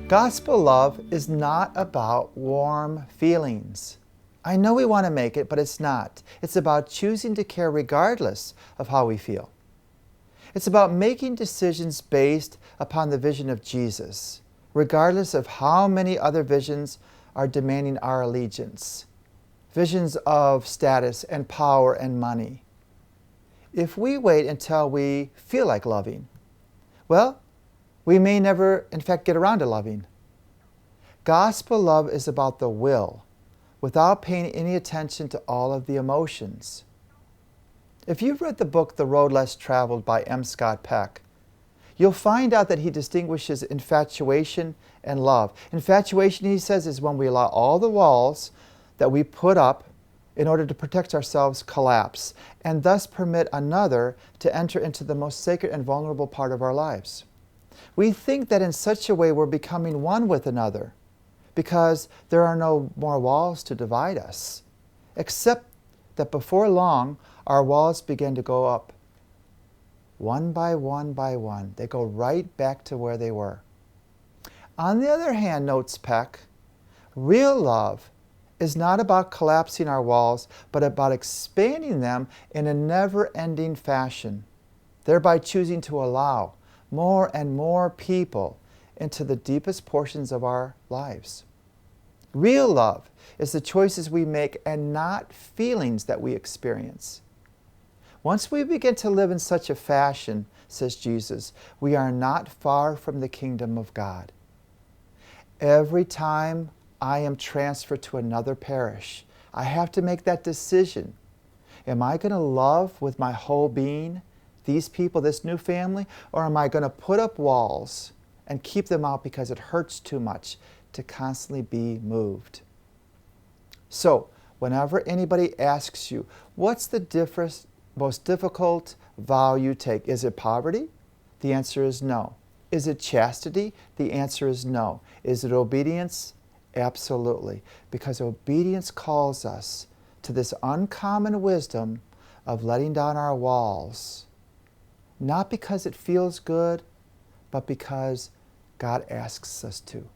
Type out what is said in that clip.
Gospel love is not about warm feelings. I know we want to make it, but it's not. It's about choosing to care regardless of how we feel. It's about making decisions based upon the vision of Jesus, regardless of how many other visions are demanding our allegiance. Visions of status and power and money. If we wait until we feel like loving, well, we may never, in fact, get around to loving. Gospel love is about the will, without paying any attention to all of the emotions. If you've read the book The Road Less Traveled by M. Scott Peck, you'll find out that he distinguishes infatuation and love. Infatuation, he says, is when we allow all the walls that we put up in order to protect ourselves collapse, and thus permit another to enter into the most sacred and vulnerable part of our lives. We think that in such a way we're becoming one with another, because there are no more walls to divide us, except that before long, our walls begin to go up. One by one by one, they go right back to where they were. On the other hand, notes Peck, real love is not about collapsing our walls, but about expanding them in a never-ending fashion, thereby choosing to allow more and more people into the deepest portions of our lives. Real love is the choices we make and not feelings that we experience. Once we begin to live in such a fashion, says Jesus, we are not far from the kingdom of God. Every time I am transferred to another parish, I have to make that decision. Am I going to love with my whole being these people, this new family, or am I going to put up walls and keep them out because it hurts too much to constantly be moved? So, whenever anybody asks you, what's the most difficult vow you take? Is it poverty? The answer is no. Is it chastity? The answer is no. Is it obedience? Absolutely. Because obedience calls us to this uncommon wisdom of letting down our walls, not because it feels good, but because God asks us to.